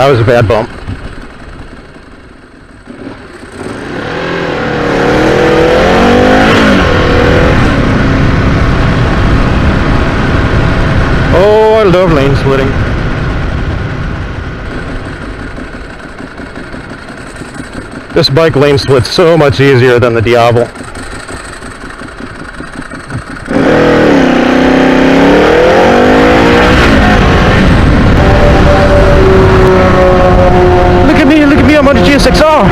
that was a bad bump. Oh, I love lane splitting. This bike lane splits so much easier than the Diablo. Look at me, I'm on the GSXR.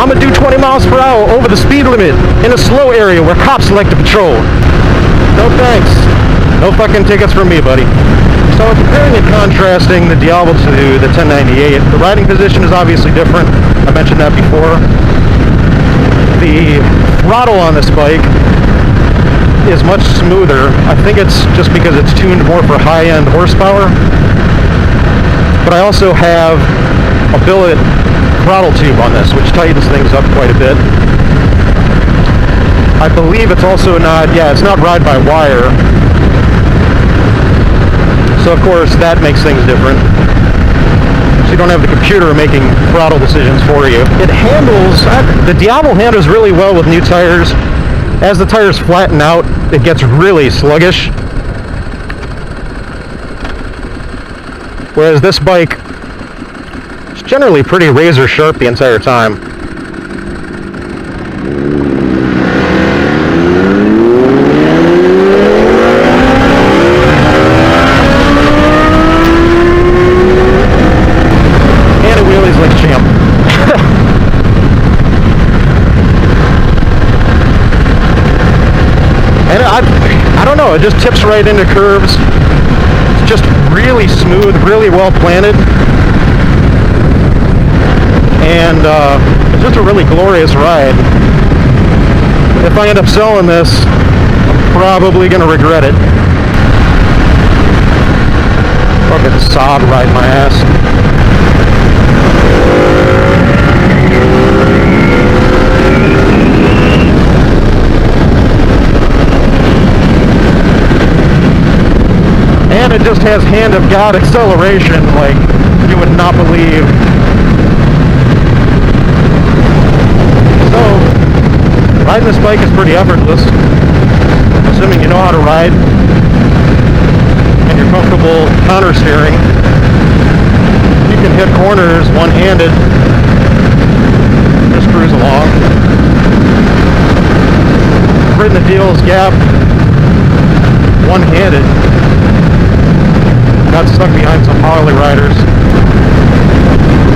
I'm gonna do 20 miles per hour over the speed limit in a slow area where cops like to patrol. No thanks. No fucking tickets from me, buddy. So comparing and contrasting the Diablo to the 1098, the riding position is obviously different. I mentioned that before. The throttle on this bike is much smoother. I think it's just because it's tuned more for high-end horsepower. But I also have a billet throttle tube on this, which tightens things up quite a bit. I believe it's also not, it's not ride-by-wire. So of course that makes things different. So you don't have the computer making throttle decisions for you. It handles, the Diablo handles really well with new tires. As the tires flatten out, it gets really sluggish. Whereas this bike is generally pretty razor sharp the entire time. I don't know, it just tips right into curves. It's just really smooth, really well planted. And it's just a really glorious ride. If I end up selling this, I'm probably going to regret it. Fucking sod ride my ass. And it just has hand of God acceleration like you would not believe. So, riding this bike is pretty effortless, assuming you know how to ride and you're comfortable counter steering. You can hit corners one-handed, just cruise along. I've ridden the Deals Gap one-handed. Got stuck behind some Harley riders.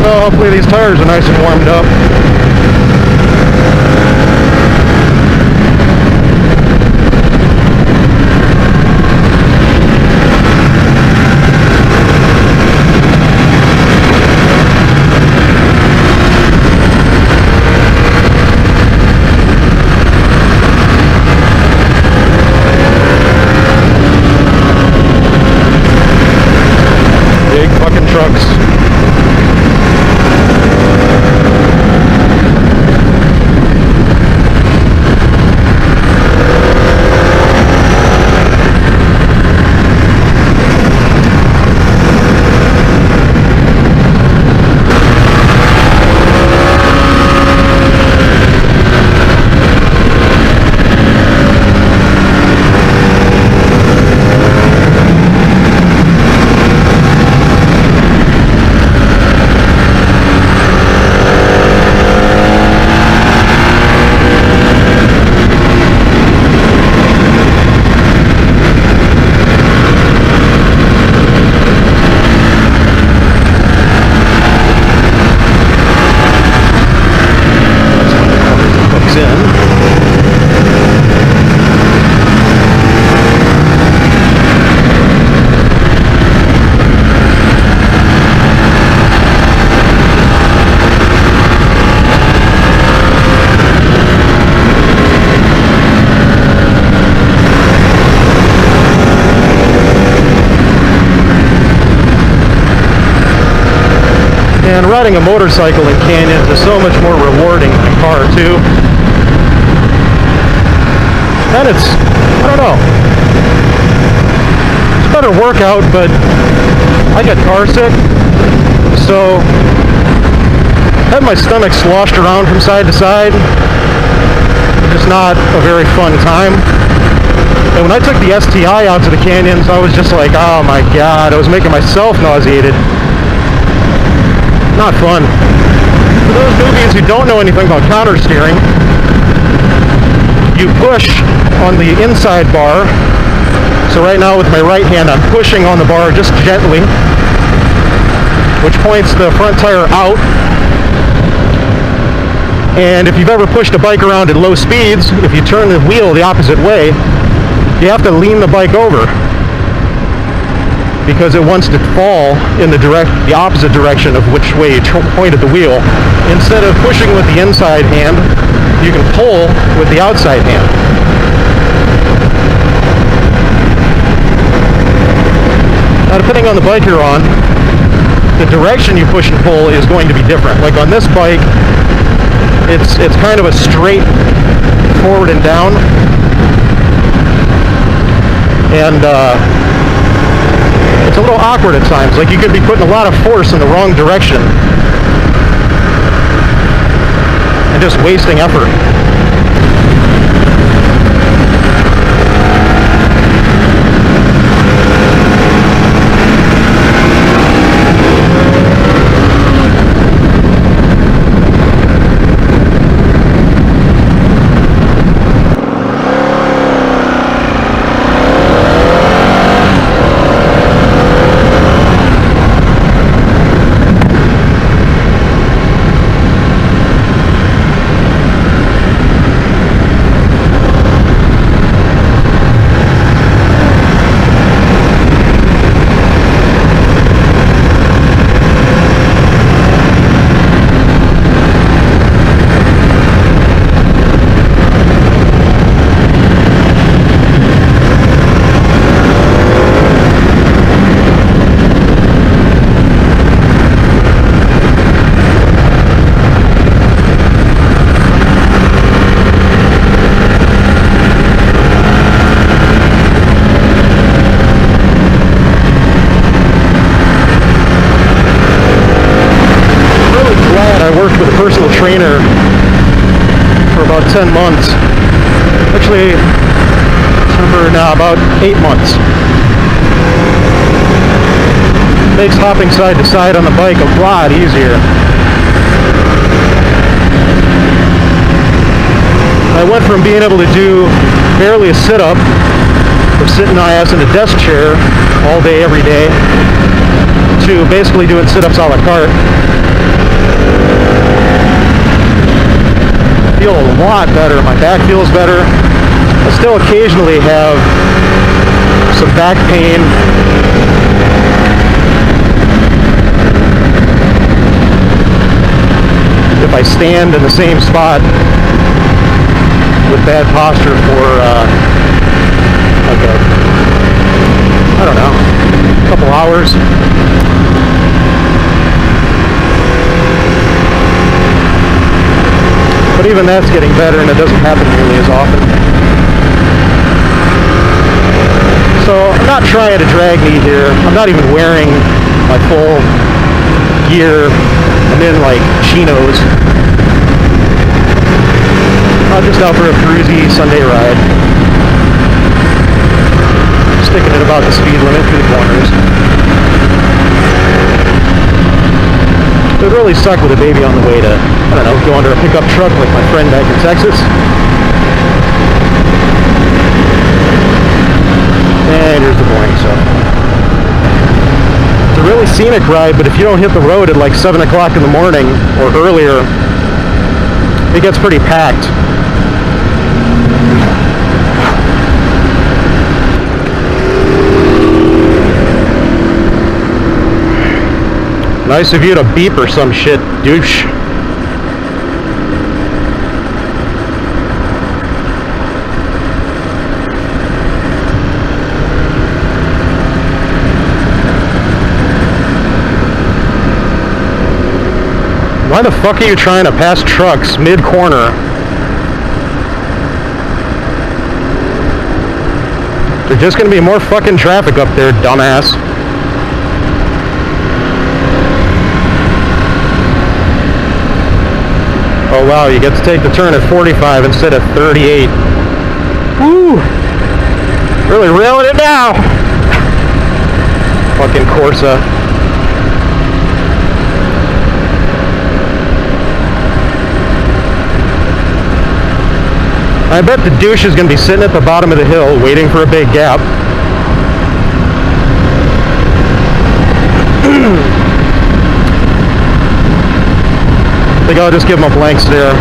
So hopefully these tires are nice and warmed up. Trucks. And riding a motorcycle in canyons is so much more rewarding than a car too. And it's, I don't know, another workout, but I got car sick, so had my stomach sloshed around from side to side. Just not a very fun time. And when I took the STI out to the canyons, I was just like, oh my god, I was making myself nauseated. Not fun. For those newbies who don't know anything about counter steering, you push on the inside bar. So right now with my right hand, I'm pushing on the bar just gently, which points the front tire out. And if you've ever pushed a bike around at low speeds, if you turn the wheel the opposite way, you have to lean the bike over because it wants to fall in the opposite direction of which way you pointed the wheel. Instead of pushing with the inside hand, you can pull with the outside hand. Now, depending on the bike you're on, the direction you push and pull is going to be different. Like on this bike, it's kind of a straight forward and down, and it's a little awkward at times. Like you could be putting a lot of force in the wrong direction and just wasting effort. Trainer for about 10 months. Actually, about 8 months. Makes hopping side to side on the bike a lot easier. I went from being able to do barely a sit-up, or sitting my ass in a desk chair all day, every day, to basically doing sit-ups a la carte. I feel a lot better. My back feels better. I still occasionally have some back pain. If I stand in the same spot with bad posture for like I don't know, a couple hours. But even that's getting better, and it doesn't happen nearly as often. So I'm not trying to drag me here. I'm not even wearing my full gear. I'm in like chinos. I'm just out for a cruisy Sunday ride. Sticking it about the speed limit through the corners. It would really suck with a baby on the way to, I don't know, go under a pickup truck like my friend back in Texas. And here's the boring stuff. It's a really scenic ride, but if you don't hit the road at like 7 o'clock in the morning or earlier, it gets pretty packed. Nice of you to beep or some shit, douche. Why the fuck are you trying to pass trucks mid-corner? There's just gonna be more fucking traffic up there, dumbass. Oh wow, you get to take the turn at 45 instead of 38. Woo! Really railing it now! Fucking Corsa. I bet the douche is gonna be sitting at the bottom of the hill waiting for a big gap. I think I'll just give him a blank stare.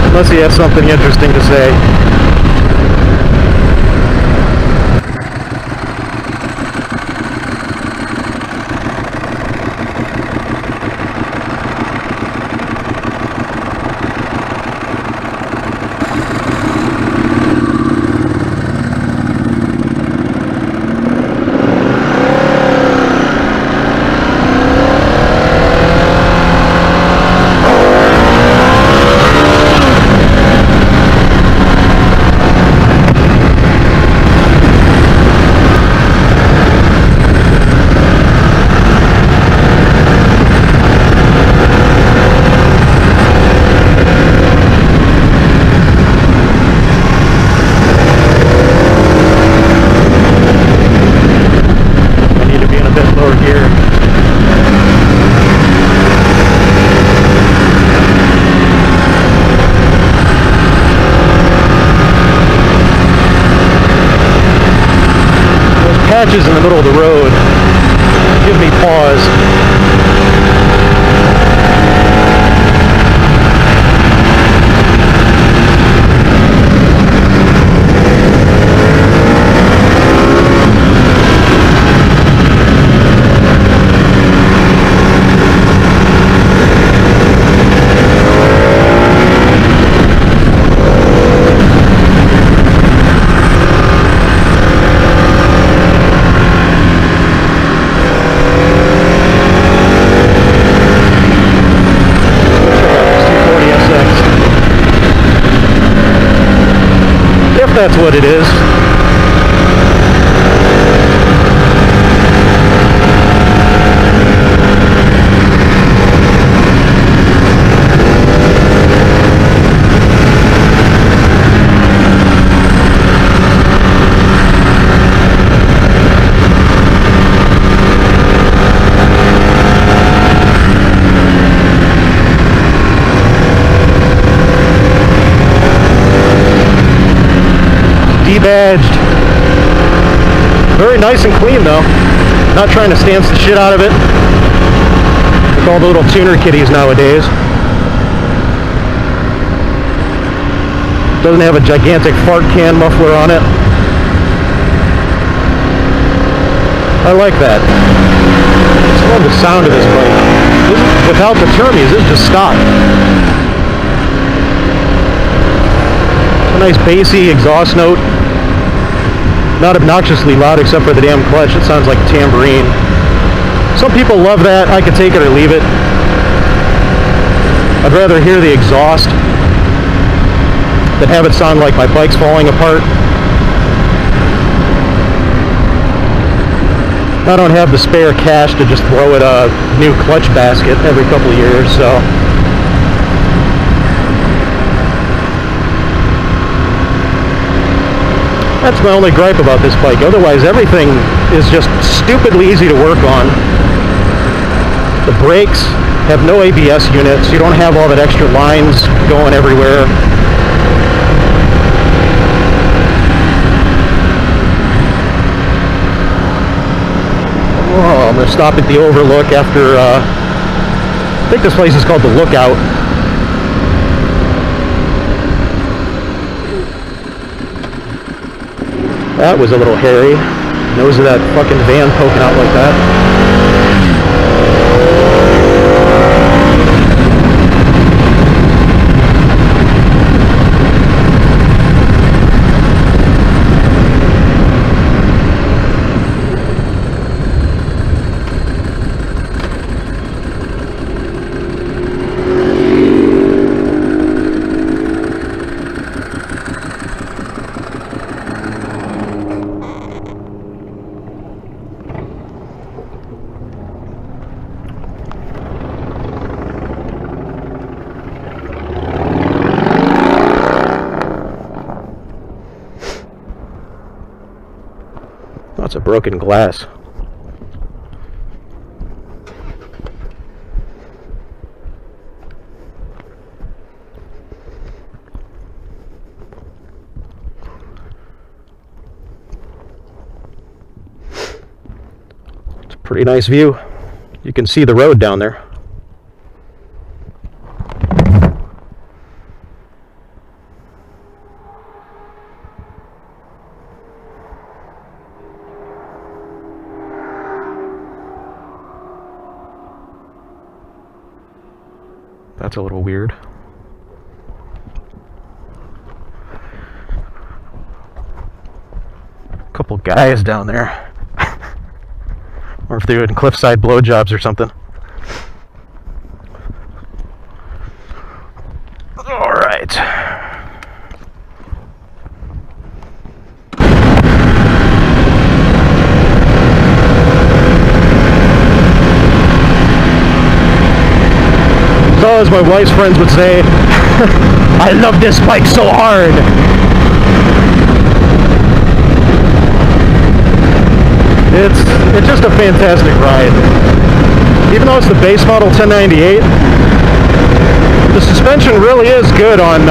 Unless he has something interesting to say. Patches in the middle of the road give me pause. That's what it is. Badged. Very nice and clean though. Not trying to stance the shit out of it like all the little tuner kitties nowadays. Doesn't have a gigantic fart can muffler on it. I like that. I just love the sound of this bike. Without the termies, this is just stock. A nice bassy exhaust note. Not obnoxiously loud except for the damn clutch. It sounds like a tambourine. Some people love that. I could take it or leave it. I'd rather hear the exhaust than have it sound like my bike's falling apart. I don't have the spare cash to just throw it a new clutch basket every couple of years, so that's my only gripe about this bike. Otherwise, everything is just stupidly easy to work on. The brakes have no ABS units. You don't have all that extra lines going everywhere. Oh, I'm going to stop at the Overlook after, I think this place is called the Lookout. That was a little hairy. Nose of that fucking van poking out like that. It's a broken glass. It's a pretty nice view. You can see the road down there. That's a little weird. Couple guys down there. Or if they're doing cliffside blowjobs or something. Alright. So, as my wife's friends would say, I love this bike so hard. It's just a fantastic ride. Even though it's the base model 1098, the suspension really is good on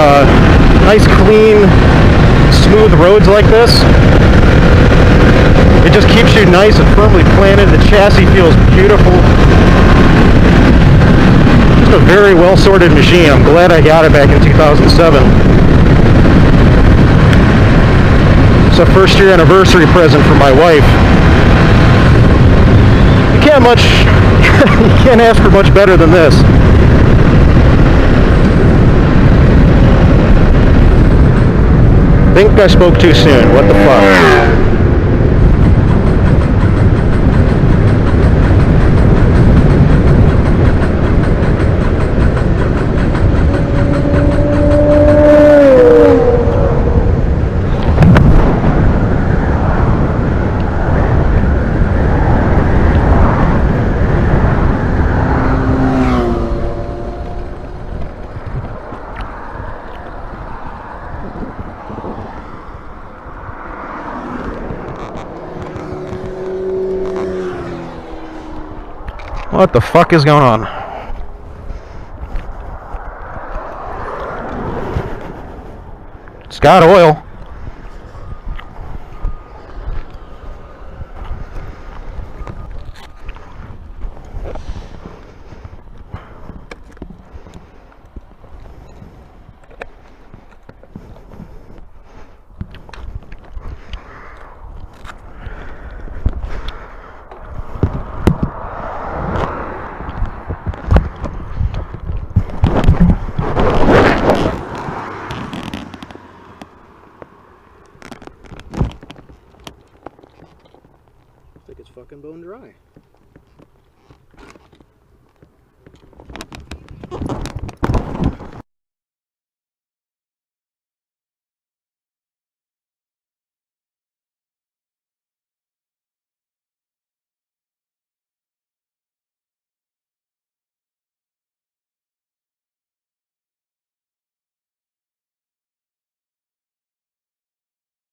nice, clean, smooth roads like this. It just keeps you nice and firmly planted. The chassis feels beautiful. Just a very well sorted machine. I'm glad I got it back in 2007. It's a first year anniversary present for my wife. You can't ask for much better than this. Think I spoke too soon. What the fuck? What the fuck is going on? It's got oil. I think it's fucking bone dry.